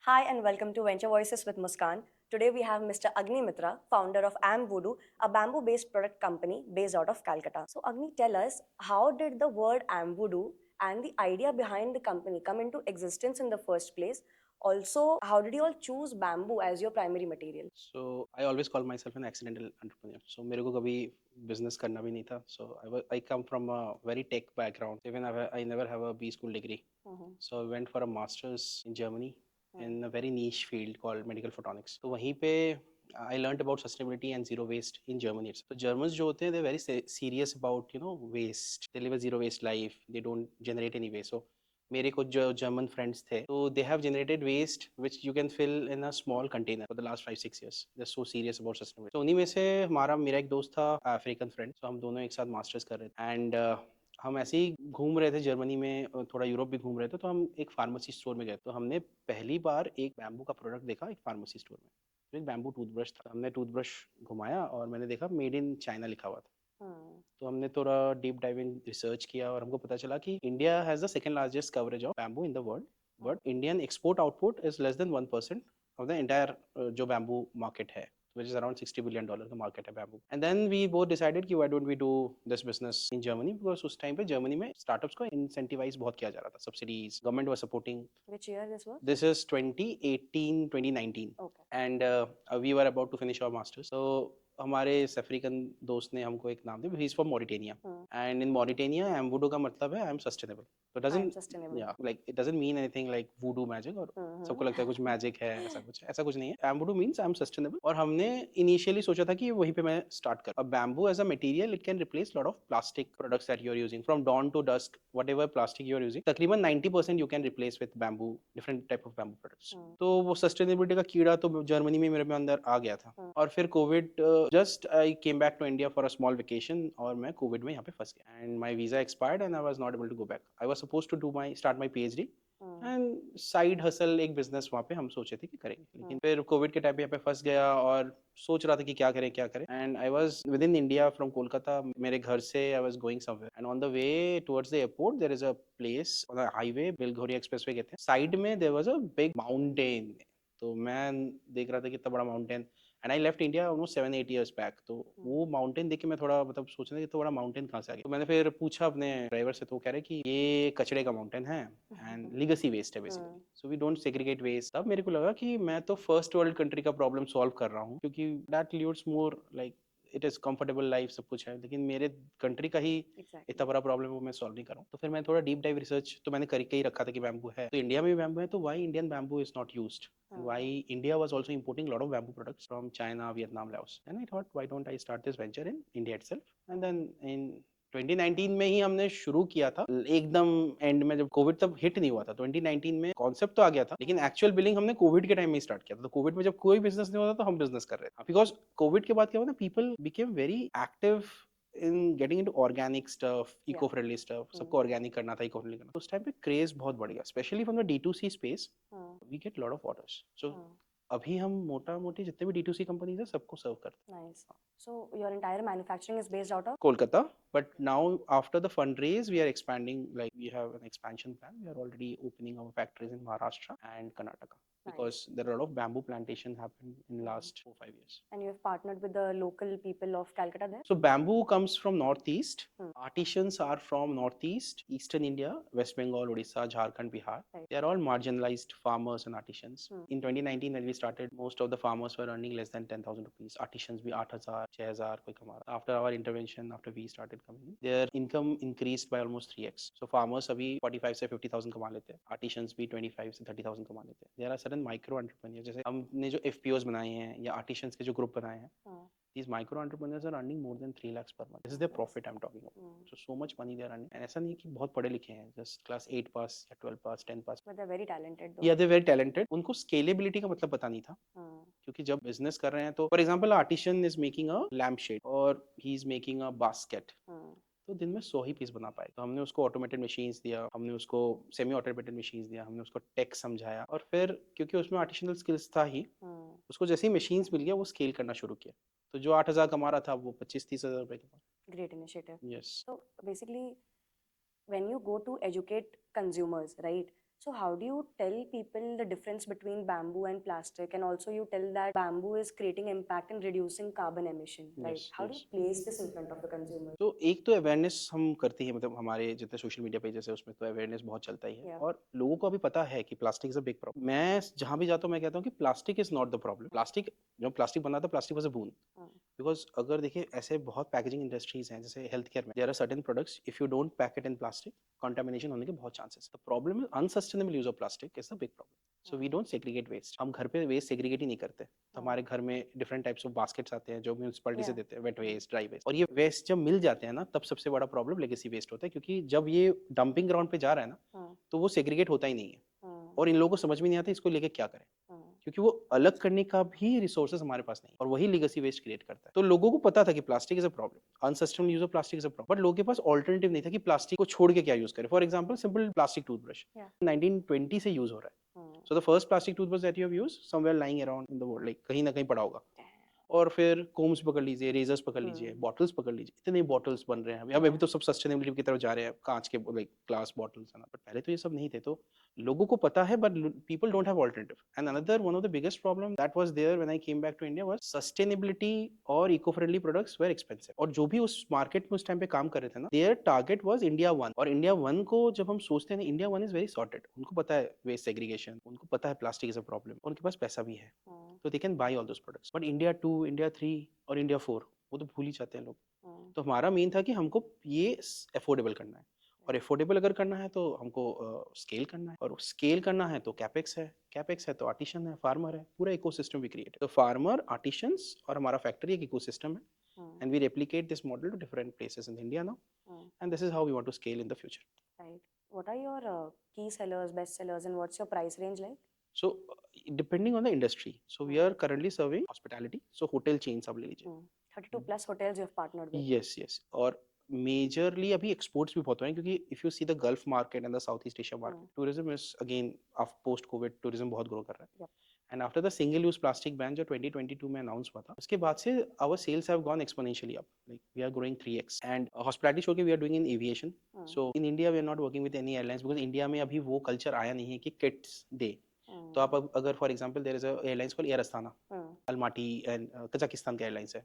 Hi and welcome to Venture Voices with Muskan. Today we have Mr. Agni Mitra, founder of Voodoo, a bamboo-based product company based out of Calcutta. So Agni, tell us, how did the word Voodoo and the idea behind the company come into existence in the first place? Also, how did you all choose bamboo as your primary material? So I always call myself an accidental entrepreneur. So मेरे को कभी business करना भी नहीं था. So I come from a very tech background. Even I never have a B school degree. So I went for a master's in Germany in a very niche field called medical photonics. तो वहीं पे I learned about sustainability and zero waste in Germany. So Germans जो होते हैं they're very serious about waste. They live a zero waste life. They don't generate any waste. So मेरे कुछ जो German friends थे तो they have generated waste which you can fill in a small container for the last 5-6 years. They are so serious about sustainability. तो उन्हीं में से मेरा एक दोस्त था अफ्रीकन फ्रेंड. तो हम दोनों एक साथ मास्टर्स कर रहे थे एंड हम ऐसे ही घूम रहे थे जर्मनी में, थोड़ा यूरोप भी घूम रहे थे. तो हम एक फार्मेसी स्टोर में गए. तो हमने पहली बार एक बैम्बू का प्रोडक्ट देखा एक फार्मेसी स्टोर में. तो एक बैम्बू टूथब्रश था. हमने टूथब्रश घुमाया और मैंने देखा मेड इन चाइना लिखा हुआ था. तो हमने थोड़ा डीप डाइविंग रिसर्च किया और हमको पता चला कि India has the second largest coverage of bamboo in the world, but Indian export output is less than 1% of the entire जो बैम्बू मार्केट है, which is around $60 billion का मार्केट है bamboo. And then we both decided कि why don't we do this business in Germany, because उस time पे Germany में startups को इंसेंटिवाइज बहुत किया जा रहा था. Subsidies government was supporting. Which year this was? This is 2018 2019. Okay. And we were about to finish our masters. So हमारे इस अफ्रीकन दोस्त ने हमको एक नाम दिया. He is from Mauritania. And in Mauritania Embudo का मतलब है आई एम सस्टेनेबल. तो I am डजंट sustainable. या like it doesn't mean anything like voodoo magic. और सबको लगता है कुछ मैजिक है, ऐसा कुछ नहीं है. एम्बुडो मीन्स आई एम सस्टेनेबल. और हमने इनिशियली सोचा था कि वहीं पे मैं स्टार्ट कर. Bamboo as a material it can replace lot of plastic products that you are using from dawn to dusk. Whatever plastic you are using तकरीबन 90% you can replace with bamboo, different type of bamboo products. तो वो sustainability का कीड़ा तो Germany में मेरे में अंदर आ गया था. और फिर covid, just I came back to India for a small vacation और मैं कोविड में यहाँ पे फंस गया and my visa expired and I was not able to go back. I was supposed to do my start my PhD and side hustle एक business वहाँ पे हम सोचे थे कि करेंगे. लेकिन फिर कोविड के टाइम पे यहाँ पे फंस गया और सोच रहा था कि क्या करें. And I was with in India from Kolkata. मेरे घर से I was going somewhere and on the way towards the airport there is a place on the highway, Belghoria expressway कहते हैं. साइड में there was a big mountain. तो मैं देख रहा था कि इतना बड़ा mountain. And I left India almost 7-8 years back. तो वो माउंटेन देख के मैं थोड़ा मतलब सोच रहा था कि तो बड़ा माउंटेन कहाँ से आ गया. तो मैंने फिर पूछा अपने ड्राइवर से. तो वो कह रहे कि ये कचड़े का माउंटेन है एंड लीगेसी वेस्ट है basically. So we don't segregate waste. तब मेरे को लगा कि मैं तो फर्स्ट वर्ल्ड कंट्री का प्रॉब्लम सॉल्व कर रहा हूँ, क्योंकि that leads more like it is comfortable life, सब कुछ है. लेकिन मेरे कंट्री का ही इतना बड़ा प्रॉब्लम है वो मैं सॉल्व नहीं कर रहा हूँ. तो फिर मैं थोड़ा डीप डाइव रिसर्च तो मैंने करके ही रखा था कि बैम्बू है तो इंडिया में भी बैम्बू है, तो why Indian bamboo is not used. Why India was also importing a lot of bamboo products from China, Vietnam, Laos. And I thought, why don't I start this venture in India itself? And then in 2019 में ही हमने शुरू किया था. एकदम and में जब Covid तब hit नहीं हुआ था. 2019 में कॉन्सेप्ट तो आ गया था, लेकिन एक्चुअल बिलिंग हमने कोविड के टाइम में स्टार्ट किया था. तो कोविड में जब कोई बिजनेस नहीं होता तो हम बिजनेस कर रहे थे, बिकॉज कोविड के बाद क्या हुआ ना, people became very active in getting into organic stuff, eco-friendly stuff. सबको organic करना था, eco-friendly करना. तो उस टाइम पे क्रेज बहुत बढ़ गया, especially from the D2C space. We get lot of orders. So अभी हम मोटा मोटी जितने भी D2C कंपनीज है सबको सर्व करते हैं. Nice. So your entire manufacturing is based out of? Kolkata, but now after the fundraise we are expanding. Like we have an expansion plan. We are already opening our factories in Maharashtra and Karnataka. Because there are a lot of bamboo plantation happened in last 4-5 years. And you have partnered with the local people of Calcutta there? So bamboo comes from northeast. Artisans are from northeast, eastern India, West Bengal, Odisha, Jharkhand, Bihar. They are all marginalized farmers and artisans. In 2019 when we started, most of the farmers were earning less than 10,000 rupees. Artisans भी 8,000, 6,000 कोई कमा रहा. After our intervention, after we started coming in, their income increased by almost 3x. So farmers अभी 45 से 50,000 कमा लेते हैं. Artisans भी 25 से 30,000 कमा लेते हैं. There are certain micro entrepreneur, जैसे हमने जो एफपीओज बनाए हैं या आर्टिशंस के जो ग्रुप बनाए हैं, these micro entrepreneurs are earning more than 3 lakhs per month. This is their profit I'm talking about. So much money they are earning. And ऐसा नहीं कि बहुत पढ़े लिखे हैं, just class 8 pass या 12 pass, 10 pass. But they're very talented though. Yeah, they're very talented. उनको scalability का मतलब पता नहीं था. क्योंकि जब बिजनेस कर रहे हैं तो for example artisan is making a lamp shade और he is making a basket. तो दिन में 100 ही पीस बना पाए. तो हमने उसको ऑटोमेटेड मशीन्स दिया, हमने उसको सेमी ऑटोमेटेड मशीन्स दिया, हमने उसको टेक समझाया. और फिर क्योंकि उसमें आर्टिफिशियल स्किल्स था ही, उसको जैसे ही मशीन्स मिल गया वो स्केल करना शुरू किया. तो जो 8,000 कमा रहा था वो 25-30 हजार रुपए कमा. Great initiative. Yes. So basically, when you go to educate consumers, right? So how do you tell people the difference between bamboo and plastic, and also you tell that bamboo is creating impact in reducing carbon emission, right? Yes, How do you yes. place this in front of the consumer? तो एक तो awareness हम करते हैं, मतलब हमारे जितने social media pages है उसमें तो अवेयरनेस बहुत चलता ही है, Yeah. और लोगों को अभी पता है कि plastic is a big problem. मैं जहां भी जाता हूँ मैं कहता हूँ कि plastic is not the problem. Plastic, जब प्लास्टिक बना था plastic was a boon. Hmm. Because अगर देखिए ऐसे बहुत पैकेजिंग इंडस्ट्रीज हैं, जैसे हेल्थ केयर में there are certain products, if you don't pack it in plastic contamination होने के बहुत chances. The problem is unsustainable use of plastic is the big problem. So we don't segregate waste. हम घर पे waste segregate ही नहीं करते। तो हमारे घर में डिफरेंट टाइप्स ऑफ बास्केट्स आते हैं जो म्यूनसिपैलिटी से Yeah. देते हैं, वेट वेस्ट, ड्राई वेस्ट, और ये वेस्ट जब मिल जाते हैं ना तब सबसे बड़ा प्रॉब्लम लेगेसी वेस्ट होता है, क्योंकि जब ये डंपिंग ग्राउंड पे जा रहा है ना Hmm. तो वो सेग्रीगेट होता ही नहीं है, Hmm. और इन लोगों को समझ में नहीं आता इसको लेके क्या करें, Hmm. क्योंकि वो अलग करने का भी रिसोर्सेज हमारे पास नहीं है, और वही लीगेसी वेस्ट क्रिएट करता है। तो लोगों को पता था कि plastic is a problem, unsustainable use of plastic is a problem, but लोगों के पास ऑल्टरनेटिव नहीं था कि प्लास्टिक को छोड़ के क्या यूज करें। For example simple plastic toothbrush Yeah. 1920 से यूज हो रहा है। Hmm. So the first plastic toothbrush that you have used somewhere lying around in the world, like कहीं ना कहीं पड़ा होगा। Damn. और फिर कोम्स पकड़ लीजिए, रेजर्स पकड़ लीजिए, बॉटल्स पकड़ लीजिए, इतने बॉटल्स बन रहे हैं अभी। अभी तो सब सस्टेनेबिलिटी की तरफ जा रहे हैं, कांच के लाइक ग्लास बॉटल्स है ना, बट पहले तो ये सब नहीं थे। तो लोगों को पता है but people don't have alternative. And another one of the biggest problem that was there when I came back to India was sustainability और eco friendly products were expensive. और जो भी उस मार्केट में उस टाइम पे काम कर रहे थे ना, their target was India one. और इंडिया वन को जब हम सोचते हैं, India one is very sorted, उनको पता है वेस्ट सेग्रीगेशन, उनको पता है प्लास्टिक इज अ प्रॉब्लम, उनके पास पैसा भी है, Hmm. तो they can buy all those products. But India two, India three और इंडिया फोर वो तो भूल ही जाते हैं लोग। Hmm. तो हमारा मेन था कि हमको ये अफोर्डेबल करना है, और अफोर्डेबल अगर करना है तो हमको स्केल करना है, और स्केल करना है तो कैपेक्स है, कैपेक्स है तो आर्टिशन है, फार्मर है, पूरा इकोसिस्टम भी क्रिएट है। तो फार्मर, आर्टिशंस और हमारा फैक्ट्री एक इकोसिस्टम है, Hmm. And we replicate this model to different places in India now, Hmm. And this is how we want to scale in the future. Right. What are your key sellers, best sellers, and what's your price range like? So depending on the industry, so we Hmm. are currently serving hospitality, so hotel chains आप ले लीजिए। 32 plus hotels you have partnered with. Yes yes, और majorly अभी exports भी बहुत हो रहे हैं, क्योंकि if you see the Gulf market and the South East Asia market, tourism is again post covid tourism बहुत ग्रो कर रहा है। Yep. And after the single use plastic ban जो 2022 में अनाउंस हुआ था, उसके बाद से our sales have gone exponentially up, like we are growing 3x। And hospitality show के we are doing in aviation. So in India we are not working with any airlines, because India में अभी वो culture आया नहीं है कि kits दे। तो आप अगर for example there is a airlines called air Astana, Almaty, and Kazakhstan के airlines है,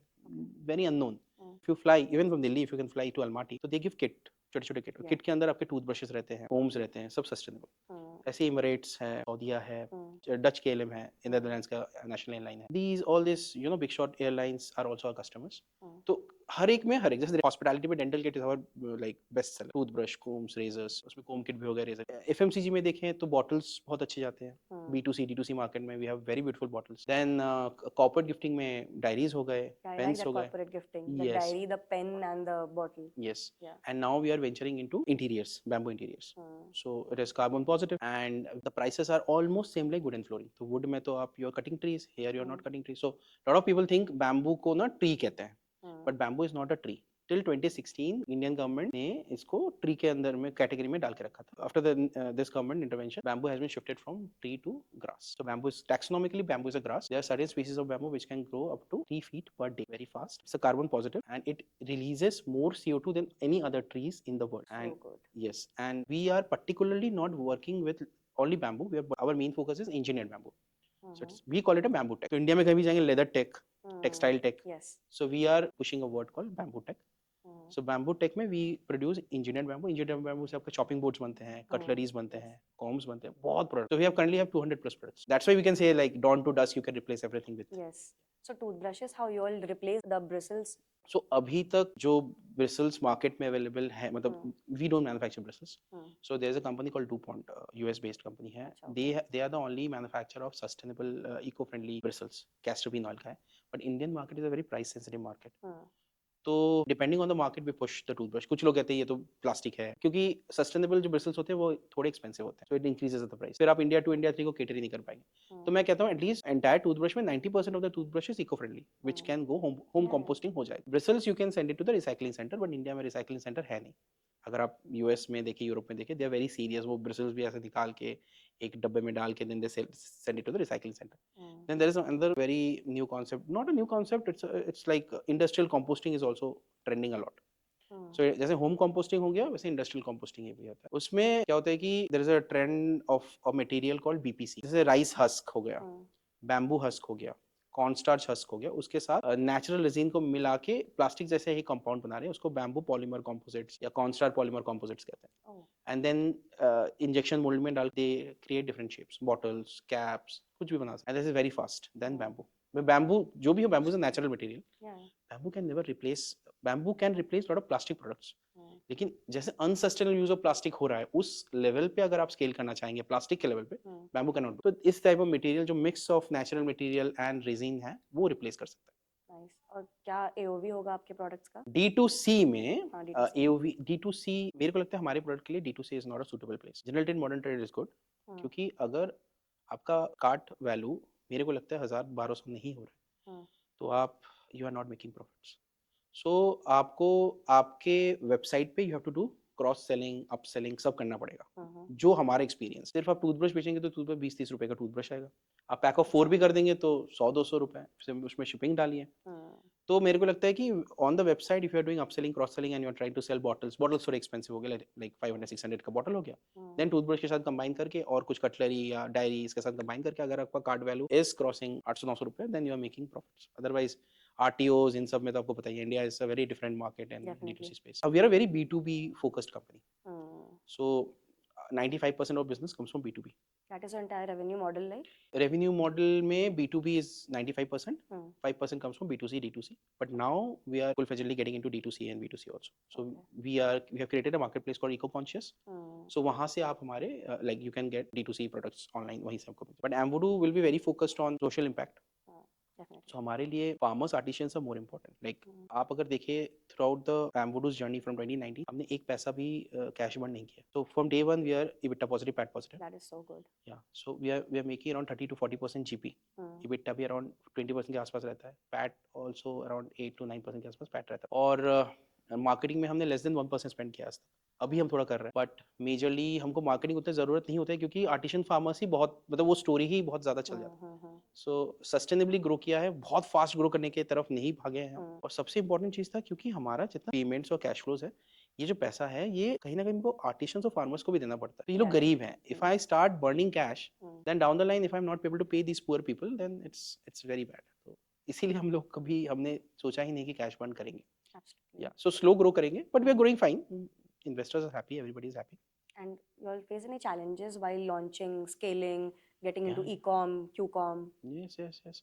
very unknown. If you fly even from Delhi, if you can fly to Almaty, तो they give kit, छोटे छोटे kit, kit के अंदर आपके toothbrushes रहते हैं, कोम्स रहते हैं, सब सस्टेनेबल। ऐसे इमरेट्स है, सऊदिया है, डच केएलएम है, नीदरलैंड्स का नेशनल एयरलाइन है, these all this big shot airlines are also our customers. तो हर एक में हर एक, जैसे हॉस्पिटैलिटी में dental kit is our like best seller, toothbrush, combs, razors, उसमें कोम किट भी हो गया, रेजर। एफएमसीजी में देखें तो बॉटल्स बहुत अच्छे जाते हैं, B2C D2C मार्केट में we have very beautiful bottles. Then corporate gifting में डायरीज हो गए, Yeah, I like pens that हो गए। corporate gifting. The Yes. diary, the pen, and the bottle. Yes. Yeah. And now we are venturing into interiors, bamboo interiors. So it is carbon positive, and the prices are almost same like wood and flooring. तो wood में तो आप you are cutting trees, here you are not cutting trees. So lot of people think bamboo को ना tree कहते हैं, but bamboo is not a tree. Till 2016 Indian government ने इसको ट्री के अंदर में कैटेगरी में डाल के रखा था। After this government intervention, bamboo has been shifted from tree to grass. So bamboo is taxonomically bamboo is a grass. There are certain species of bamboo which can grow up to 3 feet per day, very fast. It's a carbon positive, and it releases more CO2 than any other trees in the world. So And good. yes, and we are particularly not working with only bamboo. Our main focus is engineered bamboo. So we call it a bamboo tech. तो India में कहीं भी जाएंगे, leather tech, textile tech. Yes. So we are pushing a word called bamboo tech. So bamboo tech में we produce engineered bamboo. Engineered bamboo से आपके chopping boards बनते हैं, cutleries बनते हैं, combs बनते हैं, बहुत products. So we have currently have 200 plus products. That's why we can say like dawn to dusk you can replace everything with. Yes. So toothbrushes, how you all replace the bristles? So अभी तक जो bristles market में available है, मतलब we don't manufacture bristles. So there's a company called DuPont, US based company है. They are the only manufacturer of sustainable eco-friendly bristles. Castor bean oil का है. But Indian market is a very price sensitive market. तो depending on the market we push the toothbrush. कुछ लोग कहते हैं ये तो प्लास्टिक है, क्योंकि सस्टेनेबल जो ब्रिसल्स होते हैं वो थोड़े एक्सपेंसिव होते हैं, so it increases the price. फिर आप इंडिया टू इंडिया थ्री को केटर ही नहीं कर पाएंगे। तो मैं कहता हूँ एटलीस्ट एंटायर टूथब्रश में 90% of the toothbrush is eco friendly, which can go home composting हो जाए। Bristles you can send it to the recycling centre, but India में रिसाइकलिंग सेंटर है नहीं। अगर आप यूएस में देखें, यूरोप में देखें, दे आर वेरी सीरियस। वो ब्रिसल्स भी ऐसे निकाल के एक डब्बे में डाल के then they send it to the recycling centre. Then there is another very new concept, not a new concept, it's like industrial composting is also trending a lot. सो जैसे होम कंपोस्टिंग हो गया वैसे इंडस्ट्रियल कंपोस्टिंग ये भी होता है। उसमें क्या होता है कि there is a trend of a material called BPC, जैसे राइस हस्क हो गया, बैम्बू हस्क हो गया, कॉर्नस्टार्च हस्क हो गया, उसके साथ नेचुरल रेजिन को मिला के प्लास्टिक जैसे ही कंपाउंड बना रहे हैं, उसको बैम्बू पॉलीमर कंपोजिट्स या कॉर्नस्टार पॉलीमर कंपोजिट्स कहते हैं। एंड देन इंजेक्शन मोल्ड में डाल दे create different shapes, bottles, caps, कुछ भी बना सकते हैं। This is very fast then bamboo. Bamboo जो भी हो, bamboo is a natural material. Bamboo can never replace, bamboo can replace lot of plastic products. लेकिन जैसे अनसस्टेनेबल यूज ऑफ प्लास्टिक हो रहा है उस लेवल पे अगर आप स्केल करना चाहेंगे प्लास्टिक के लेवल पे, बैम्बू कैन नॉट। तो इस टाइप ऑफ मटेरियल जो mix of natural material and resin है वो रिप्लेस कर सकता है। नाइस। और क्या एओवी होगा आपके प्रोडक्ट्स का? D2C में हाँ, D2C। AOV D2C मेरे को लगता है हमारे प्रोडक्ट के लिए D2C is not a suitable place. General trade, modern trade is good, क्योंकि अगर आपका कार्ट वैल्यू मेरे को लगता है 1000-1200 नहीं हो रहा है तो आप you are not making profits. So आपको आपके वेबसाइट पे you have to do cross selling, up selling सब करना पड़ेगा। जो हमारा एक्सपीरियंस, सिर्फ आप टूथब्रश बेचेंगे तो टूथब्रश 20-30 रुपए का टूथब्रश आएगा। आप पैक ऑफ 4 भी कर देंगे तो 100-200 रुपए, उसमें शिपिंग डालिए। तो मेरे को लगता है कि on the website if you are doing upselling, cross selling and you are trying to sell bottles थोड़े एक्सपेंसिव हो गए, लाइक 500-600 का बॉटल हो गया, देन टूथब्रश के साथ कंबाइन करके और कुछ कटलरी या डायरी इसके साथ कंबाइन करके अगर आपका कार्ड वैल्यू इज क्रॉसिंग 800-900 रुपए, then you are making profits. Otherwise RTOs इन सब में तो आपको पता ही है, India is a very different market and D2C space. We are a very B2B focused company, so 95% of business comes from B2B. That is your entire revenue model, like? Revenue model में B2B is 95%, 5% comes from B2C, D2C. But now we are full-fledgedly getting into D2C and B2C also. So we have created a marketplace called EcoConscious. So वहाँ से आप हमारे like you can get D2C products online, वहीं से आपको। But Amvoodoo will be very focused on social impact. So हमारे लिए farmers, artisans are more important. Like आप अगर देखिए throughout the Amvoodoo's journey from 2019, हमने एक पैसा भी cash burn नहीं किया. So from day one we are EBITDA positive, PAT positive. That is so good. Yeah. So we are making around 30-40% GP. EBITDA भी around 20% के आसपास रहता है. PAT also around 8-9% के आसपास PAT रहता है. और मार्केटिंग में हमने लेस देन 1% स्पेंड किया आज तक। अभी हम थोड़ा कर रहे हैं, बट मेजरली हमको मार्केटिंग उतनी जरूरत नहीं होता है क्योंकि आर्टिशन फार्मर्स ही बहुत, मतलब वो स्टोरी ही बहुत ज्यादा चल जाता है। सो सस्टेनेबली ग्रो किया है, बहुत फास्ट ग्रो करने की तरफ नहीं भागे हैं। और सबसे इंपॉर्टेंट चीज था क्योंकि हमारा जितना पेमेंट्स और कैश फ्लोज है, ये जो पैसा है ये कहीं ना कहीं इनको आर्टिशंस और फार्मर्स को भी देना पड़ता है। ये लोग गरीब हैं। If I start burning cash, then down the line if I am not able to pay this poor people, then it's very bad. तो इसीलिए हम लोग कभी हमने सोचा ही नहीं कि कैश बर्न करेंगे। Absolutely. Yeah, so slow grow करेंगे, but we are growing fine. Investors are happy, everybody is happy. And you all face any challenges while launching, scaling, getting into e-com, Q-com? Yes.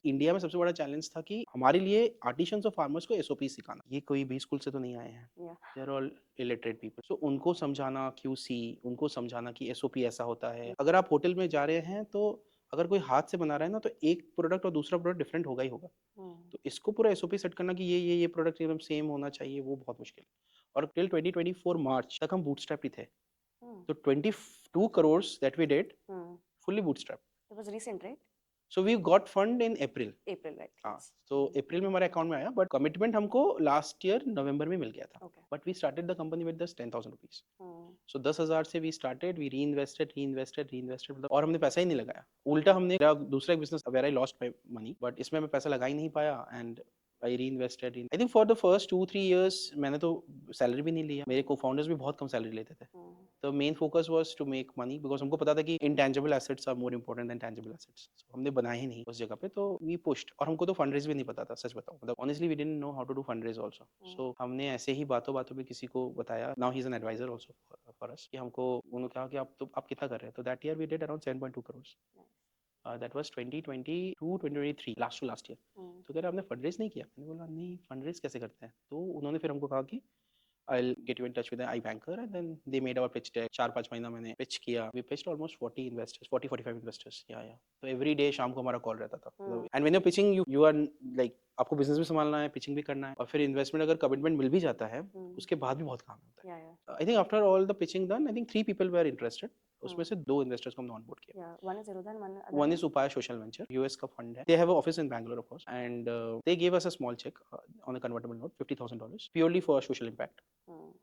India में सबसे बड़ा challenge था कि हमारे लिए artisans और farmers को SOP सिखाना। ये कोई भी स्कूल से तो नहीं आए हैं। They are all illiterate people. So उनको समझाना QC, उनको समझाना कि SOP ऐसा होता है। अगर आप होटल में जा रहे हैं तो अगर कोई हाथ से बना रहा है ना तो एक प्रोडक्ट और दूसरा प्रोडक्ट डिफरेंट होगा ही होगा। तो इसको पूरा SOP सेट करना कि ये प्रोडक्ट एकदम सेम होना चाहिए, वो बहुत मुश्किल है। और टिल 2024 मार्च तक हम बूटस्ट्रैप ही थे। तो 22 crores that we did fully bootstrapped. It was recent, right? So we got fund in April. April, right? हाँ, so April में हमारे अकाउंट में आया, but commitment हमको last year November में मिल गया था। Okay. But we started the company with just 10,000 rupees. So 10,000 से we started, we reinvested, मतलब और हमने पैसा ही नहीं लगाया। उल्टा हमने दूसरा एक business where I lost my money, but इसमें मैं पैसा लगा ही नहीं पाया and I reinvested in, I think for the first 2-3 years मैंने तो सैलरी भी नहीं लिया। मेरे co-founders भी बहुत कम सैलरी लेते थे। The main focus was to make money because हमको पता था कि intangible assets are more important than tangible assets. So हमने बनाए ही नहीं उस जगह पे, तो we pushed। और हमको तो fundraise भी नहीं पता था, सच बताऊं। मतलब honestly we didn't know how to do fundraise also. So हमने ऐसे ही बातों में किसी को बताया। Now he's an advisor also for us कि हमको उन्होंने कहा कि आप कितना कर रहे हैं? तो that year we did around 7.2 crores. That was 2022-2023, last year. तो कह रहे आपने फंड रेज नहीं किया? मैंने बोला नहीं, फंड रेज कैसे करते हैं? तो उन्होंने फिर हमको कहा कि I'll get you in touch with an iBanker, and then they made our pitch deck. 4-5 महीना मैंने pitch किया. We pitched almost 40 investors, 40-45 investors. Yeah. तो every day शाम को हमारा call रहता था. And when you're pitching, you are like आपको business भी संभालना है, pitching भी करना है, और फिर investment अगर commitment मिल भी जाता है, उसके बाद भी बहुत काम होता है. I think after all the pitching done, I think 3 people were interested. उसमें से 2 investors को हमने onboard किया. One is Erudhan, One is Upaya Social Venture, US का fund है. They have an office in Bangalore, of course, and they gave us a small check on a convertible note, $50,000, purely for social impact.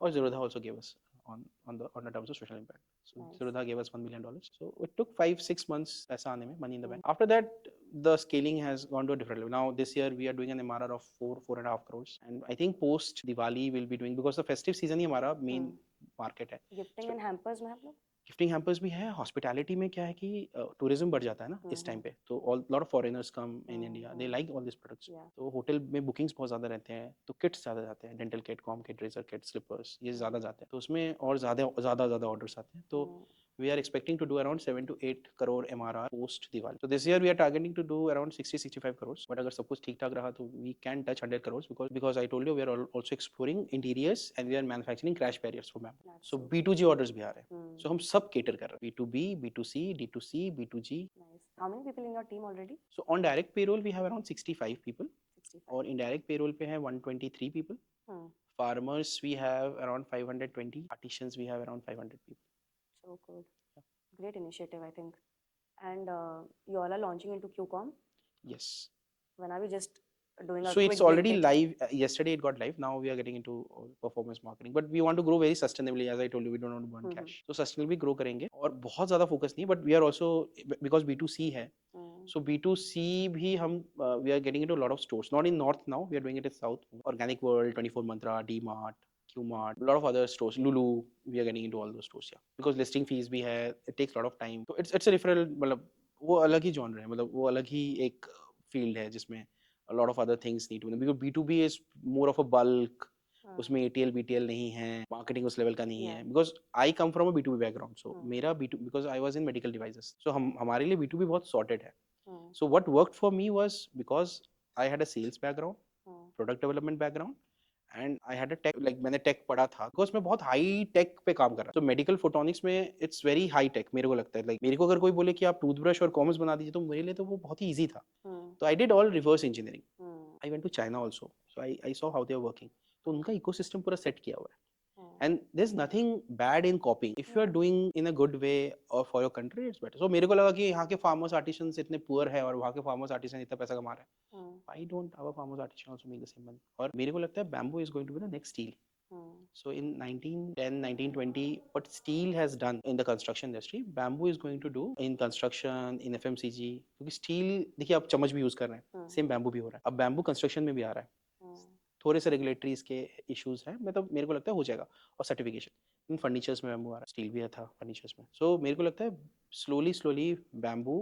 Or Zerodha also gave us on the terms of social impact. So nice. Zerodha gave us $1 million. So it took 5-6 months पैसा आने में, money in the bank. After that, the scaling has gone to a different level. Now this year we are doing an MRR of 4.5 crores, and I think post Diwali we'll be doing, because the festive season ही हमारा main market है. Gifting and hampers में आप लोग? Gifting hampers भी है. Hospitality में क्या है कि टूरिज्म बढ़ जाता है ना इस टाइम पे, तो all lot of foreigners come in India, they like all this products. तो होटल में बुकिंग्स बहुत ज़्यादा रहते हैं, तो किट्स ज़्यादा जाते हैं, dental kit, comb kit, razor kit, slippers, ये ज़्यादा जाते हैं, तो उसमें और ज़्यादा ऑर्डर्स आते हैं. तो we are expecting to do around 7 to 8 crore MRR post Diwali. So this year we are targeting to do around 60-65 crores. But अगर सब कुछ ठीक ठाक रहा तो we can touch 100 crores, because I told you we are also exploring interiors and we are manufacturing crash barriers for bamboo. So B2G orders भी आ रहे हैं. So हम सब cater कर रहे हैं. B2B, B2C, D2C, B2G. Nice. How many people in your team already? So on direct payroll we have around 65 people. 65. और indirect payroll पे है 123 people. Farmers we have around 520. Artisans we have around 500 people. So good. Great initiative, I think. And you all are launching into QCOM. Yes. When are we just doing a So quick it's already big live. Yesterday it got live. Now we are getting into performance marketing. But we want to grow very sustainably. As I told you, we don't want to burn cash. So sustainably grow करेंगे. और बहुत ज़्यादा focus नहीं. But we are also, because B2C है. So B2C भी हम we are getting into a lot of stores. Not in North now. We are doing it in South. Organic World, 24 Mantra, D-Mart, Q-Mart, a lot of other stores. Lulu, we are getting into all those stores. Yeah. Because listing fees भी है. It takes a lot of time. So it's a referral. मतलब वो अलग ही genre है. मतलब वो अलग ही एक field है जिसमें a lot of other things need to be, because B2B is more of a bulk. उसमें ATL BTL नहीं है, marketing उस level का नहीं है. Because I come from a B2B background, so मेरा B2, because I was in medical devices, so हमारे लिए B2B बहुत sorted है. So what worked for me was, because I had a sales background, product development background, and I had a tech, like मैंने tech पढ़ा था, because मैं बहुत high tech पे काम कर रहा था. So medical photonics में it's very high tech मेरे को लगता है. Like मेरे को अगर कोई बोले कि आप टूथब्रश और कॉमर्स बना दीजिए, तो मेरे लिए तो वो बहुत ही easy था. तो I did all reverse engineering. I went to China also, so I saw how they are working. तो उनका ecosystem पूरा set किया हुआ है. And there's nothing bad in copying. If you are doing in a good way or for your country, it's better. So मेरे को लगा कि यहाँ के farmers artisans इतने poor है और वहाँ के farmers artisans इतना पैसा कमा रहे हैं. Why don't our farmers artisans also make the same money? और मेरे को लगता है bamboo is going to be the next steel. So in 1910, 1920, what steel has done in the construction industry, bamboo is going to do in construction, in FMCG. क्योंकि steel देखिए आप चम्मच भी use कर रहे हैं, same bamboo भी हो रहा है. अब bamboo construction में भी आ रहा है. थोड़े से रेगुलेटरीज के इश्यूज हैं, मतलब मेरे को लगता है हो जाएगा. और सर्टिफिकेशन इन फर्नीचर्स में बैम्बू आ रहा है, स्टील भी था फर्नीचर्स में. सो मेरे को लगता है slowly bamboo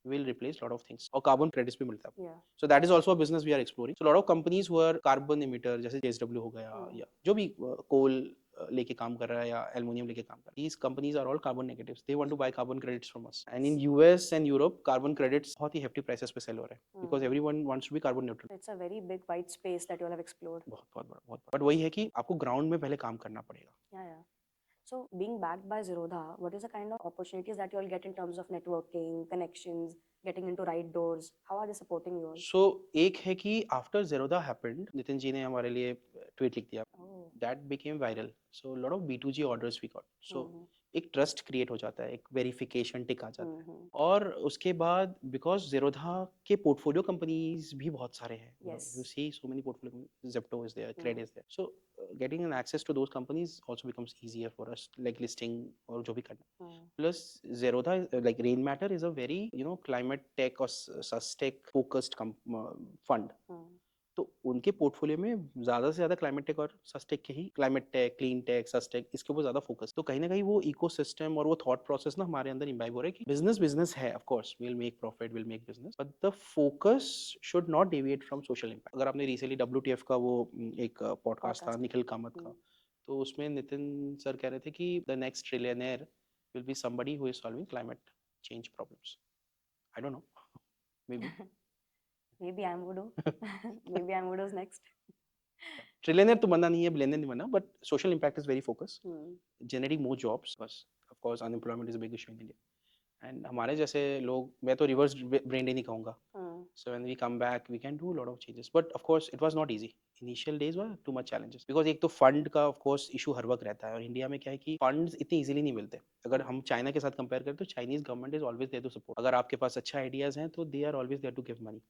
will replace lot of things, और carbon credits भी मिलता है. So that is also a business we are exploring. So lot of companies who are carbon emitter, जैसे JSW हो गया, या जो भी कोल लेके काम कर रहा है या एल्युमिनियम लेके काम कर रहा है, these companies are all carbon negatives. They want to buy carbon credits from us. And in US and Europe, carbon credits बहुत ही hefty prices पे sell हो रहे हैं, because everyone wants to be carbon neutral. It's a very big white space that you all have explored. बहुत बड़ा. But वही है कि आपको ग्राउंड में पहले काम करना पड़ेगा. Yeah. So being backed by Zerodha, what is the kind of opportunities that you all get in terms of networking, connections, getting into right doors? How are they supporting you all? So एक है कि after Zerodha happened, Nitin ji ने हमारे लिए tweet लिख दिया. That became viral. So a lot of B2G orders we got. So एक trust create हो जाता है, एक वेरिफिकेशन टिक आ जाता है. और उसके बाद बिकॉज ज़ेरोधा के पोर्टफोलियो कंपनीज भी बहुत सारे हैं. You see so many portfolio, Zepto is there, CRED is there. So getting an access to those companies also becomes easier for us, like listing और जो भी करना. Plus Zerodha, like Rainmatter is a very climate tech or sustech focused fund. तो उनके portfolio में ज्यादा से ज्यादा क्लाइमेट टेक और सस्टेक के ही, क्लाइमेट टेक, क्लीन टेक, सस्टेक, इसके ऊपर ज्यादा फोकस. तो कहीं ना कहीं वो इकोसिस्टम और वो थॉट प्रोसेस ना हमारे अंदर इम्बाइब हो रहा है कि बिजनेस है, of course will make profit, will make business, but the focus should not deviate from social impact. अगर आपने रिसेंटली WTF का वो एक पॉडकास्ट था निखिल कामत का, तो उसमें नितिन सर कह रहे थे कि the next trillionaire will be somebody who is solving climate change problems. I don't know, maybe I'm Voodoo. Maybe I'm Voodoo's next. Trillionaire तो बनना नहीं है, बिलियनर नहीं बनना, but social impact is very focus, generating more jobs. बस of course unemployment is a big issue in India, and हमारे जैसे लोग, मैं तो रिवर्स ब्रेन ही नहीं कहूँगा. So when we come back, we can do a lot of changes. But of course, it was not easy. Initial days were too much challenges. Because एक तो fund का of course इशू हर वक्त रहता है, और India में क्या है कि फंड्स इतनी इजीली नहीं मिलते. अगर हम चाइना के साथ कंपेयर करें तो Chinese government is always there to support. अगर आपके पास अच्छा आइडियाज हैं तो they are always there to give money.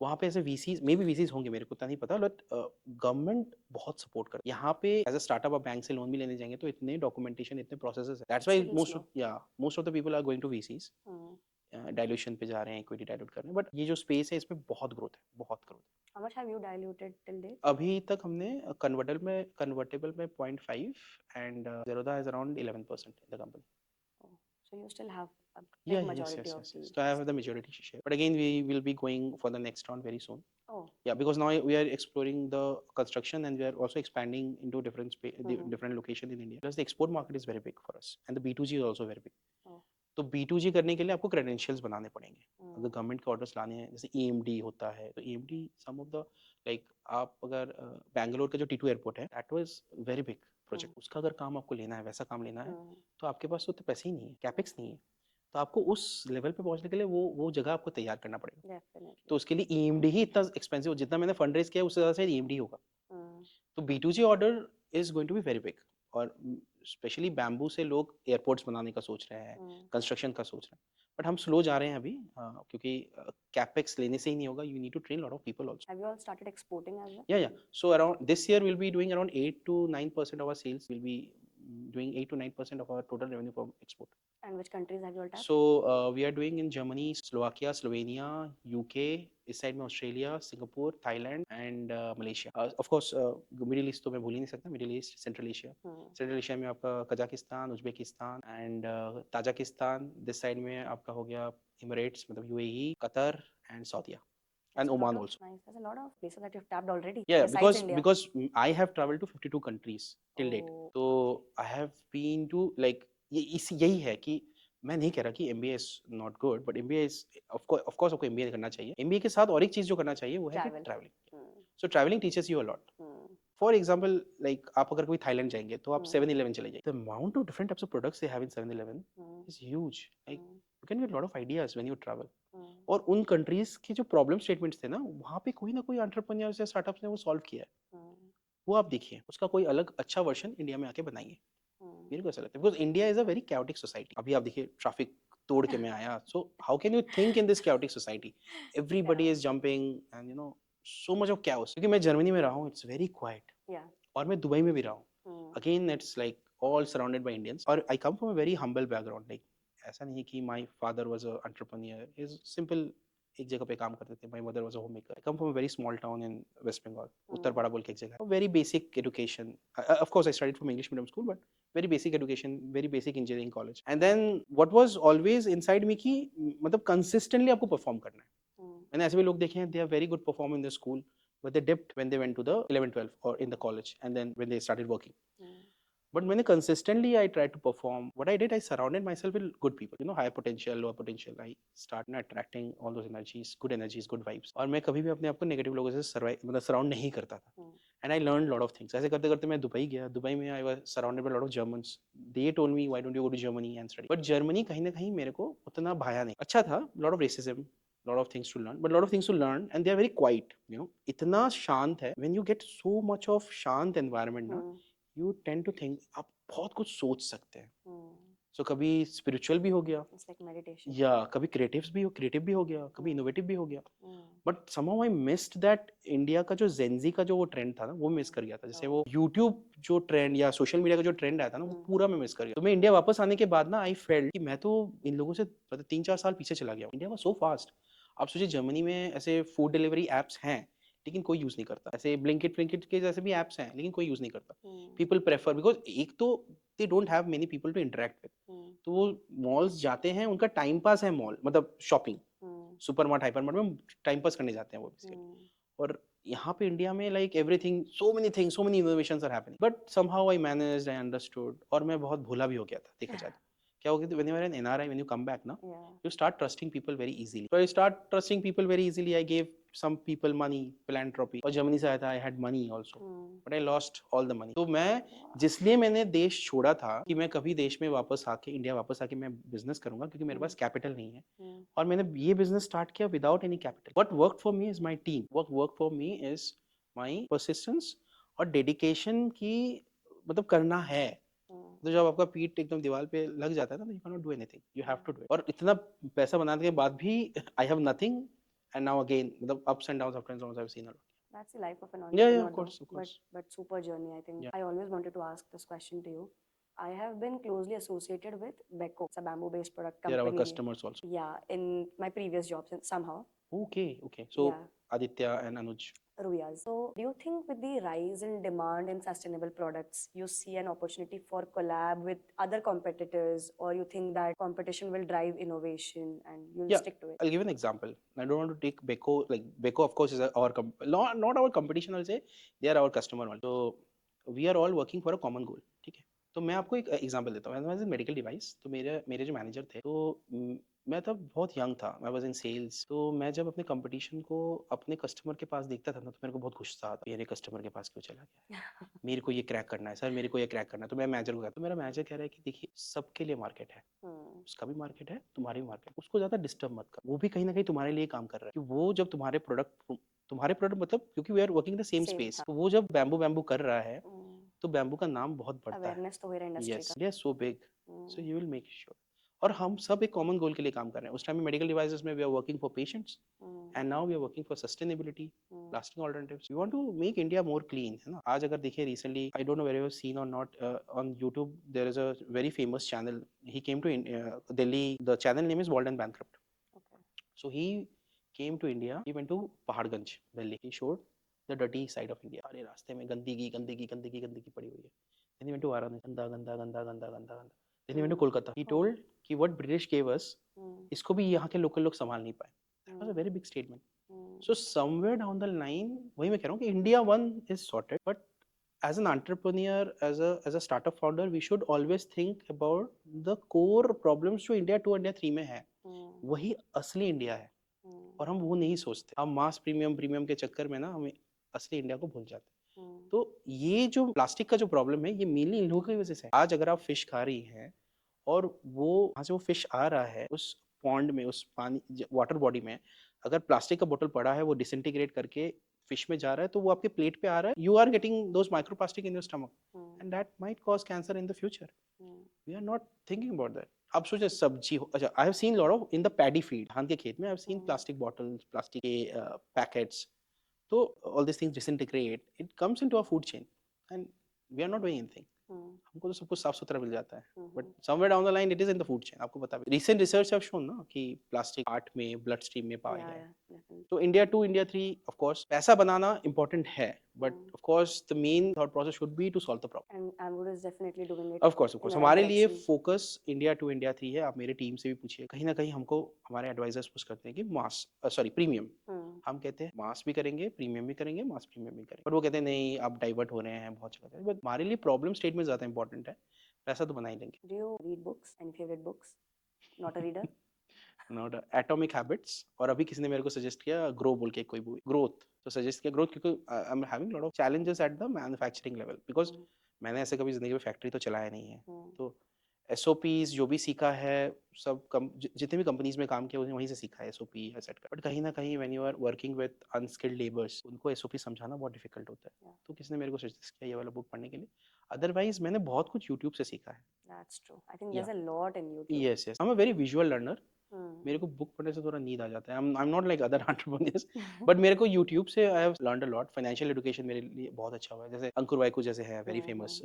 वहाँ पे ऐसे वीसीज, मे बी वीसीज होंगे, मेरे को तो नहीं पता, बट गवर्नमेंट बहुत सपोर्ट करती है. यहाँ पे एज अ स्टार्टअप आप बैंक से लोन भी लेने जाएंगे तो इतने डॉक्यूमेंटेशन, इतने प्रोसेसेस है. That's why most of the people are going to VCs. Dilution पे जा रहे हैं, इक्विटी डाइल्यूट कर रहे हैं, बट ये जो स्पेस है इसमें बहुत ग्रोथ है, बहुत ग्रोथ है। How much have you diluted till date? अभी तक हमने कन्वर्टेबल में 0.5 and Zerodha is around 11% in the company. Oh, so you still have a Yeah, big yes, majority yes, of yes, the yes. So I have the majority share. But again, we will be going for the next round very soon. Oh, Yeah, because now we are exploring the construction and we are also expanding into different location in India. Plus the export market is very big for us and the B2G is also very big. oh. तो B2G करने के लिए आपको credentials बनाने पड़ेंगे। Hmm. अगर government के orders लाने हैं, जैसे EMD होता है, तो EMD some of the like आप अगर बैंगलोर का जो T2 एयरपोर्ट है, that was very big project. उसका अगर काम आपको लेना है, वैसा काम लेना है, Hmm. तो आपके पास तो पैसे ही नहीं है, कैपेक्स नहीं है। तो आपको उस लेवल पे पहुंचने के लिए वो जगह आपको तैयार करना पड़ेगा। Definitely. तो उसके लिए EMD ही इतना एक्सपेंसिव, जितना मैंने फंड रेज किया उससे ज़्यादा शायद EMD होगा। Hmm. तो B2G order is going to be very big. और स्पेशली बैम्बू से लोग एयरपोर्ट्स बनाने का सोच रहे हैं, Hmm. कंस्ट्रक्शन का सोच रहे हैं, बट हम स्लो जा रहे हैं अभी, क्योंकि कैपेक्स लेने से ही नहीं होगा, you need to train lot of people also. Have you all started exporting as well? Yeah, so around this year we'll be doing around 8 to 9% of our sales. We'll be doing 8 to 9% of our total revenue from export. And which countries have you all tapped? So we are doing in Germany, Slovakia, Slovenia, UK, इस side में Australia, Singapore, Thailand and Malaysia. Of course Middle East तो मैं भूल ही नहीं सकता, Middle East, Central Asia. Central Asia में आपका Kazakhstan, Uzbekistan and Tajikistan. This side में आपका हो गया इमिरेट्स, मतलब UAE, Qatar and Saudi and That's a lot Oman of- also. Nice. There's a lot of places that you've tapped already. Yeah, Besides India. because I have traveled to 52 countries till date. Oh. So I have been to like यही है कि मैं नहीं कह रहा कि MBA is not good, but MBA is of course आपको MBA करना चाहिए। MBA के साथ और एक चीज जो करना चाहिए वो है कि Travel. traveling. Hmm. So traveling teaches you a lot. Hmm. For example, like आप अगर कोई थाईलैंड जाएंगे तो आप Hmm. 7-Eleven चले जाइए। The amount of different types of products they have in 7-Eleven Hmm. is huge. Like Hmm. you can get a lot of ideas when you travel. Hmm. और उन कंट्रीज के जो problem statements थे ना, वहाँ पे कोई ना कोई एंटरप्रेन्योर्स या स्टार्टअप्स ने वो सॉल्व किया है। Hmm. वो आप देखिए, उसका कोई अलग अच्छा वर्जन इंडिया में आके बनाइए। Hmm. मेरे को ऐसा लगता है, because India is a very chaotic society. अभी आप देखिए ट्रैफिक तोड़ के मैं आया, so how can you think in this chaotic society? Everybody is jumping and you know so much of chaos. क्योंकि मैं जर्मनी में रहा हूँ, इट्स वेरी क्वाइट। Yeah. और मैं दुबई में भी रहा हूँ, Hmm. Again it's like all surrounded by Indians. और I come from a very humble background. Like ऐसा नहीं है कि my father was a entrepreneur, is simple, एक जगह पे काम करते थे। My mother was a home maker. I come from a very small town in West Bengal, Uttarpara बोल के एक जगह है। Very basic education, of course I studied from English medium school, but very basic education, very basic engineering college. And then what was always inside me कि मतलब consistently आपको perform करना है। Hmm. मैंने ऐसे भी लोग देखे हैं, they are very good perform in the school, but they dipped when they went to the 11th 12th or in the college, and then when they started working. Hmm. But मैंने consistently I tried to perform. What I did, I surrounded myself with good people, you know, high potential, lower potential. I started attracting all those energies, good vibes. और मैं कभी भी अपने आप को negative लोगों से मतलब सराउंड नहीं करता था। Hmm. And I learned lot of things. ऐसे करते करते मैं दुबई गया। दुबई में I was surrounded by a lot of Germans. They told me, why don't you go to Germany and study? But Germany कहीं ना कहीं मेरे को उतना भाया नहीं। अच्छा था, lot of racism, lot of things to learn, but lot of things to learn, and they are very quiet. You know, इतना शांत है। When you get so much of शांत environment ना, Hmm. you tend to think आप बहुत कुछ सोच सकते हैं। Hmm. So कभी स्पिरिचुअल भी हो गया, It's like meditation. या कभी क्रिएटिव भी हो गया, कभी इनोवेटिव भी हो गया। Hmm. But somehow I missed that India का जो जेंजी का जो वो ट्रेंड था ना, वो मिस कर गया था। जैसे वो यूट्यूब जो ट्रेंड या सोशल मीडिया का जो ट्रेंड आया था ना, वो पूरा मैं मिस कर गया। तो मैं इंडिया वापस आने के बाद ना आई फेल्ट कि मैं तो इन लोगों से मतलब 3-4 साल पीछे चला गया। India was so fast. आप सोचिए जर्मनी में ऐसे फूड डिलीवरी एप्स हैं, लेकिन कोई यूज नहीं करता। ऐसे ब्लिंकिट के जैसे भी एप्स हैं, लेकिन कोई यूज नहीं करता। Hmm. पीपल प्रेफर, बिकॉज एक तो they don't have many people to interact with. Hmm. तो वो मॉल्स जाते हैं, उनका टाइम पास है मॉल, मतलब शॉपिंग, Hmm. सुपरमार्ट, हाइपरमार्ट में टाइम पास करने जाते हैं वो बेसिकली। Hmm. और यहाँ पे इंडिया में like everything, so many things, so many innovations are happening, but somehow I managed, I understood. और मैं बहुत भोला भी हो गया था, देखा जाए तो। क्या हो गया, when you are an NRI, when you come back ना, Yeah. you start trusting people very easily. So I start trusting people very easily. I gave some people money, philanthropy. और जर्मनी से आया था, I had money also, Hmm. but I lost all the money. तो मैं जिसलिए मैंने देश छोड़ा था कि मैं कभी देश में वापस आके, इंडिया वापस आके मैं बिजनेस करूंगा, क्योंकि मेरे पास कैपिटल नहीं है। Hmm. और मैंने ये बिजनेस स्टार्ट किया without any capital. What work for me is my team, work for me is my persistence और डेडिकेशन की, मतलब करना है। Hmm. तो जब आपका पीठ एकदम दीवार पे लग जाता है ना, तो you can not do anything, you have to do it. और इतना पैसा बनाने के बाद भी I have nothing, and now again मतलब ups and downs, ups and downs I have seen a lot. That's the life of an Yeah, entrepreneur, of course, though. of course. But super journey, I think. Yeah. I always wanted to ask this question to you. I have been closely associated with Beko. It's a bamboo-based product They are our company. customers also. Yeah, in my previous jobs somehow. Okay, okay. So Yeah. Aditya and Anuj. Ruyas. So, do you think with the rise in demand in sustainable products, you see an opportunity for collab with other competitors, or you think that competition will drive innovation and you'll Yeah, stick to it? I'll give an example. I don't want to take Beko. Like Beko, of course, is not our competition. I'll say they are our customer only. So we are all working for a common goal. ठीक है. तो मैं आपको एक example देता हूँ. When I was in medical device, तो मेरे जो मैनेजर थे, तो मैं तब बहुत यंग था. I was in sales. तो मैं जब अपने कंपटीशन को अपने कस्टमर के पास देखता था ना, तो मेरे को बहुत गुस्सा आता. मेरे कस्टमर के पास क्यों चला गया? मेरे को ये क्रैक करना है सर, मेरे को ये क्रैक करना है. तो मैं मैनेजर को कहता, तो मेरा मैनेजर कह रहा है कि देखिए सबके लिए मार्केट है, उसका भी मार्केट है, तुम्हारी भी मार्केट, उसको ज्यादा डिस्टर्ब मत कर. वो भी कहीं ना कहीं तुम्हारे लिए काम कर रहा है. कि वो जब तुम्हारे प्रोडक्ट मतलब क्योंकि we are working the same Same, space, हाँ. तो वो जब बैम्बू बैम्बू कर रहा है तो बैम्बू का नाम बहुत बढ़ता है. अवेयरनेस तो हो रहा है इंडस्ट्री यस, का. They are so big, so you will make sure. और हम सब एक कॉमन गोल के लिए काम कर रहे हैं. उस टाइम में मेडिकल डिवाइसेस में we are working for patients, and now we are working for sustainability, plastic alternatives. We want to make India more clean, है ना. आज अगर देखिए recently, I don't know where you have seen और not, on YouTube there is a very famous channel. He came to Delhi. The channel name is world and bankrupt. So he came to India. He went to Paharganj, Delhi. He showed the dirty side of India. अरे रास्ते में गंदगी पड़ी हुई है. Then he went to Varanasi. गंदा. Then he went to Kolkata. He told कि what British gave us, इसको भी यहाँ के लोकल लोग संभाल नहीं पाए. That was a very big statement. So somewhere down the line, वही मैं कह रहा हूँ कि India one is sorted, but as an entrepreneur, as a startup founder, we should always think about the core problems जो India 2 India 3 में है. वही असली इंडिया है, और हम वो नहीं सोचते. हम मास प्रीमियम के चक्कर में ना हमें असली इंडिया को भूल जाते हैं. तो ये जो प्लास्टिक का जो प्रॉब्लम है, ये मेनली इन लोगों की वजह से है. आज अगर आप फिश खा रही हैं और वो वहां से वो फिश आ रहा है, उस पॉन्ड में, उस पानी वाटर बॉडी में अगर प्लास्टिक का बोतल पड़ा है, वो डिसइंटीग्रेट करके फिश में जा रहा है, तो वो आपके प्लेट पे आ रहा है. You are getting those microplastic in your stomach, and that might cause cancer in the future. We are not thinking about that. आप सोचे सब्जी हो, अच्छा, I have seen lot of in the paddy field, धान के खेत में I have seen plastic bottles, plastic के पैकेट्स. तो all this things disintegrate, it comes into a food chain, and we are not doing anything. हमको तो सब कुछ साफ सुथरा मिल जाता है, but somewhere down the line it is in the food chain. आपको पता है, रिसेंट रिसर्च हैव शोन ना कि प्लास्टिक हार्ट में, ब्लड स्ट्रीम में पाया गया है. तो इंडिया 2 इंडिया 3, ऑफ कोर्स पैसा बनाना इंपॉर्टेंट है, but of course the main thought process should be to solve the problem. And Amwood is definitely doing it of course in the right हमारे लिए direction. फोकस इंडिया 2 इंडिया 3 है. आप मेरे team से भी पूछिए, कहीं ना कहीं हमको हमारे एडवाइजर्स पुश करते हैं कि मास प्रीमियम. हम कहते हैं मास भी करेंगे, प्रीमियम भी करेंगे, मास प्रीमियम भी करेंगे, पर वो कहते हैं नहीं आप डाइवर्ट हो रहे हैं बहुत जगह. बट हमारे लिए प्रॉब्लम स्टेटमेंट ज्यादा इंपॉर्टेंट है, पैसा तो बना ही लेंगे. Do you read books? Any favorite books? Not a reader? Not atomic habits. और अभी किसी ने मेरे को सजेस्ट किया ग्रो बोल के कोई मूवी, ग्रोथ. तो सजेस्ट किया ग्रोथ, क्योंकि I am having lot of challenges at the manufacturing level, because मैंने ऐसे कभी जिंदगी में फैक्ट्री तो चलाया नहीं है. तो SOPs जो भी सीखा है, सब जितने भी कंपनीज में काम किया वहीं से सीखा है SOP या सेट कर. बट कहीं ना कहीं when you are working with unskilled labours, उनको SOP समझाना बहुत डिफिकल्ट होता है. तो किसी ने मेरे को सजेस्ट किया ये वाला बुक पढ़ने के लिए. अदरवाइज मैंने बहुत कुछ यूट्यूब से सीखा है. That's true. I think there's a lot in YouTube. Yes I am a very visual learner. मेरे को बुक पढ़ने से थोड़ा नींद आ जाता है. I am not like other entrepreneurs, but मेरे को यूट्यूब से I have learned a lot. Financial education मेरे लिए बहुत अच्छा हुआ है. जैसे अंकुर वाइकू जैसे है वेरी फेमस,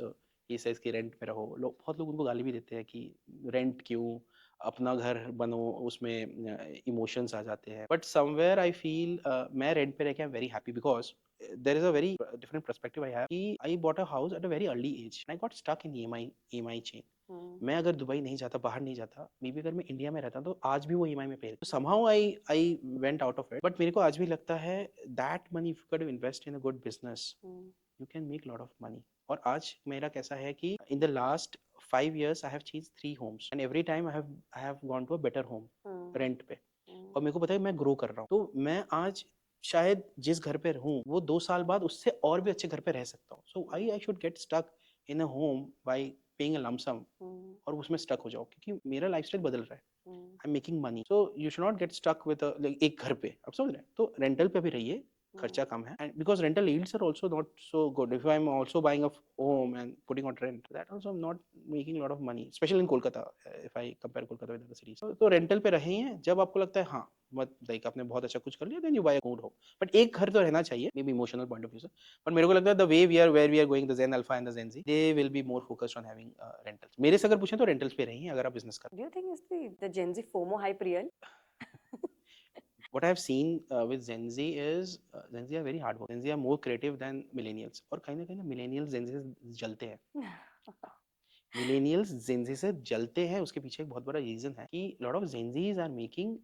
ही सेज कि रेंट पे रहो. बहुत लोग उनको गाली भी देते हैं कि रेंट क्यों, अपना घर बनो, उसमें इमोशंस आ जाते हैं. बट समवेयर आई फील मैं रेंट पे रह के I am very happy, because there is a very different perspective I have. I bought a house at a very early age and I got stuck in EMI chain. मैं अगर Dubai नहीं जाता, बाहर नहीं जाता, मे बी अगर मैं India में रहता तो आज भी वो EMI में पे. तो somehow I went out of it. But मेरे को आज भी लगता है that money if you got to invest in a good business, you can make lot of money. और आज मेरा कैसा है कि in the last 5 years I have changed 3 homes and every time I have gone to a better home rent पे. और मेरे को पता है मैं ग्रो कर रहा हूँ. तो मैं आज शायद जिस घर पे रहूं वो 2 साल बाद उससे और भी अच्छे घर पे रह सकता हूँ. So I should get stuck in a home by paying a lump sum और उसमें स्टक हो जाओ, क्योंकि मेरा लाइफस्टाइल बदल रहा है. I am making money, so you should not get stuck with एक घर पे. आप समझ रहे हैं? तो रेंटल पे भी रहिए, खर्चा कम है, and because rental yields are also not so good. If I'm also buying a home and putting on rent, that also I'm not making a lot of money, especially in Kolkata, if I compare Kolkata with other cities. तो rental पे रहें, जब आपको लगता है हाँ मत like आपने बहुत अच्छा कुछ कर लिया then you buy a good home, but एक घर तो रहना चाहिए, maybe emotional point of view से। पर मेरे को लगता है the way we are where we are going, the Gen Alpha and the Gen Z, they will be more focused on having rentals. मेरे से अगर पूछें तो रेंटल्स पे रहिए अगर आप बिजनेस कर। Do you think is the Gen Z FOMO hype real? What I have seen with Gen Z is Gen Z are very hard work. Gen Z are more creative than millennials, और कहीं ना millennials Gen Z से जलते हैं। Millennials Gen Z से जलते हैं, उसके पीछे एक बहुत बड़ा रीजन है कि lot of Gen Zs are making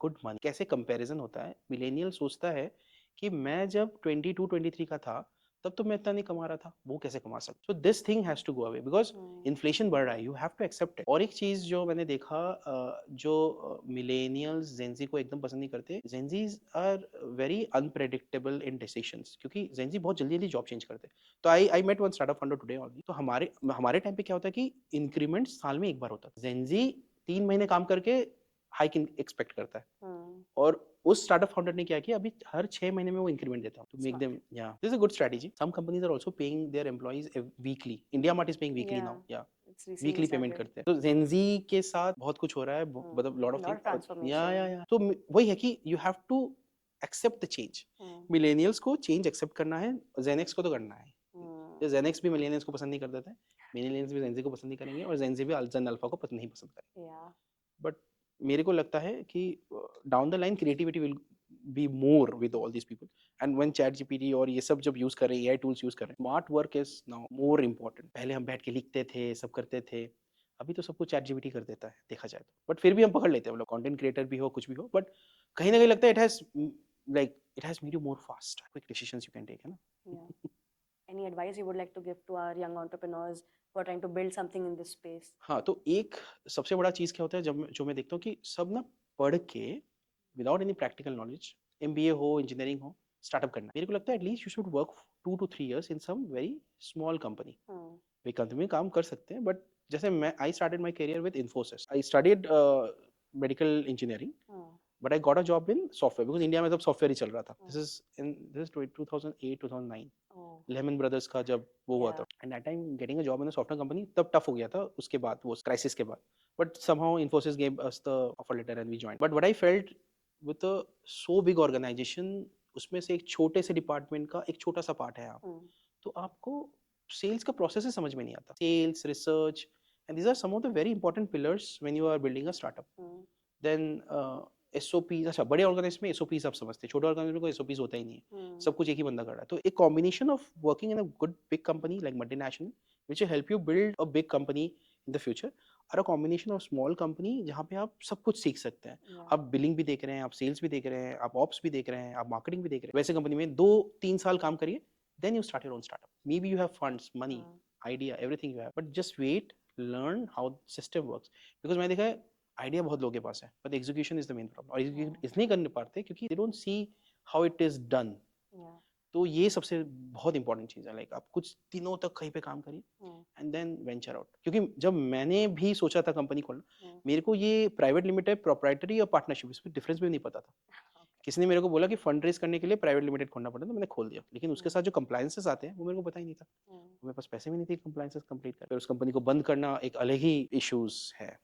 good money. कैसे कंपैरिजन होता है, मिलेनियल सोचता है कि मैं जब 22 23 का था तब तो मैं इतना नहीं कमा रहा था, वो कैसे कमा सकता। So this thing has to go away because inflation बढ़ रहा है, you have to accept it. और एक चीज जो मैंने देखा, जो मिलेनियल्स जेनजी को एकदम पसंद नहीं करते, Gen Zs are very unpredictable in decisions, क्योंकि जेनजी बहुत जल्दी जल्दी जॉब चेंज करते हैं। तो I met one startup founder today only. तो हमारे टाइम पे क्या होता है कि इंक्रीमेंट साल में एक बार होता है, जेनजी 3 महीने काम करके हाइक एक्सपेक्ट करता है। और उस स्टार्टअप फाउंडर ने क्या किया, अभी हर 6 महीने में वो इंक्रीमेंट देता हूँ टू मेक देम, या this is a good strategy. Some companies are also paying their employees weekly, IndiaMART is paying weekly now, या It's recently weekly payment started. करते हैं। तो जेनजी के साथ बहुत कुछ हो रहा है, मतलब lot of Lot of things, transformation. तो वही है कि you have to accept the change. Millennials को चेंज एक्सेप्ट करना है, जेनेक्स को तो करना है। तो जेनेक्स भी मिलेनियल्स को पसंद नहीं कर देते, मिलेनियल्स भी जेनजी को पसंद नहीं करेंगे, और जेनजी भी जेन अल्फा को नहीं पसंद करेंगे। Yeah. बट मेरे को लगता है कि down the line creativity will be more with all this people, and when chat GPT और ये सब जब यूज कर रहे हैं, एआई टूल्स यूज कर रहे हैं, smart work is now more important. पहले हम बैठ के लिखते थे, सब करते थे, अभी तो सब कुछ चैट जीपीटी कर देता है देखा जाए तो। बट फिर भी हम पकड़ लेते हैं, मतलब कंटेंट क्रिएटर भी हो कुछ भी हो, बट कहीं ना कहीं लगता है it has made you more fast, quick decisions you can take, है ना। Yeah. Any advice you would like to give to our young entrepreneurs who are trying to build something in this space? हाँ, तो एक सबसे बड़ा चीज़ क्या होता है, जो मैं देखता हूँ कि सब ना पढ़ के without any practical knowledge, MBA हो, इंजीनियरिंग हो, स्टार्टअप करना। मेरे को लगता है at least you should work 2 to 3 years in some very small company. वे कंपनी में काम कर सकते हैं, बट जैसे I started my career with Infosys, I studied medical engineering, but I got a job in software, because India में तब software ही चल रहा था। दिस इज 2008 2009, लेमन ब्रदर्स का जब वो हुआ था, and that time getting a job in a software company तब टफ हो गया था, उसके बाद वो क्राइसिस के बाद। But somehow Infosys gave us the offer letter and we joined. But what I felt with a so big organization, उसमें से एक छोटे से डिपार्टमेंट का एक छोटा सा पार्ट है आप, तो आपको सेल्स का प्रोसेस ही समझ में नहीं आता, sales, research, and these are some of the very important pillars when you are building a startup. Then SOPs, अच्छा बड़े ऑर्गेनाइजेशन में एसओपीज आप समझते हैं, छोटे ऑर्गेनाइजेशन में कोई एसओपीज होता ही नहीं है, सब कुछ एक ही बंदा कर रहा है। तो एक combination of working in a good big company like multinational which will help you build a big company in the future, और a combination of small company जहाँ पे आप सब कुछ सीख सकते हैं। आप बिलिंग भी देख रहे हैं, आप सेल्स भी देख रहे हैं, आप ऑप्स भी देख रहे हैं, आप मार्केटिंग भी देख रहे हैं, वैसे कंपनी में 2-3 साल काम करिए, then you start your own startup. Maybe you have funds, money, idea, everything you have, but just wait, learn how system works. Because मैंने देखा है आइडिया बहुत लोगों के पास है, but execution is the main problem, और execution इसलिए कर नहीं पाते क्योंकि they don't see how it is done. तो ये सबसे बहुत इंपॉर्टेंट चीज़ है, लाइक आप कुछ दिनों तक कहीं पे काम करिए एंड देन वेंचर आउट। क्योंकि जब मैंने भी सोचा था कंपनी खोलना, मेरे को ये प्राइवेट लिमिटेड, प्रोप्राइटरी और पार्टनरशिप, इसमें डिफरेंस भी नहीं पता था। किसी ने मेरे को बोला कि फंड रेज करने के लिए प्राइवेट लिमिटेड खोलना पड़ता है, तो मैंने खोल दिया, लेकिन उसके साथ जो कंप्लायंसेस आते हैं वो मेरे को पता ही नहीं था, मेरे पास पैसे भी नहीं थे कंप्लायंसेस कंप्लीट कर, फिर उस कंपनी को बंद करना एक अलग ही इश्यूज है।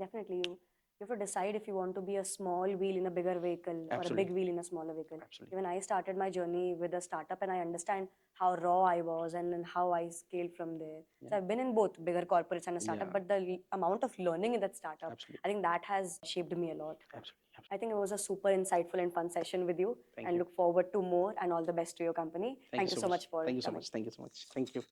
Definitely, you have to decide if you want to be a small wheel in a bigger vehicle or a big Absolutely. wheel in a smaller vehicle. Absolutely. Even I started my journey with a startup, and I understand how raw I was and then how I scaled from there. So I've been in both bigger corporates and a startup, Yeah. but the amount of learning in that startup, Absolutely. I think that has shaped me a lot. Absolutely. I think it was a super insightful and fun session with you, Thank and you. look forward to more, and all the best to your company. Thank you so much for Thank you so coming. much. Thank you so much. Thank you.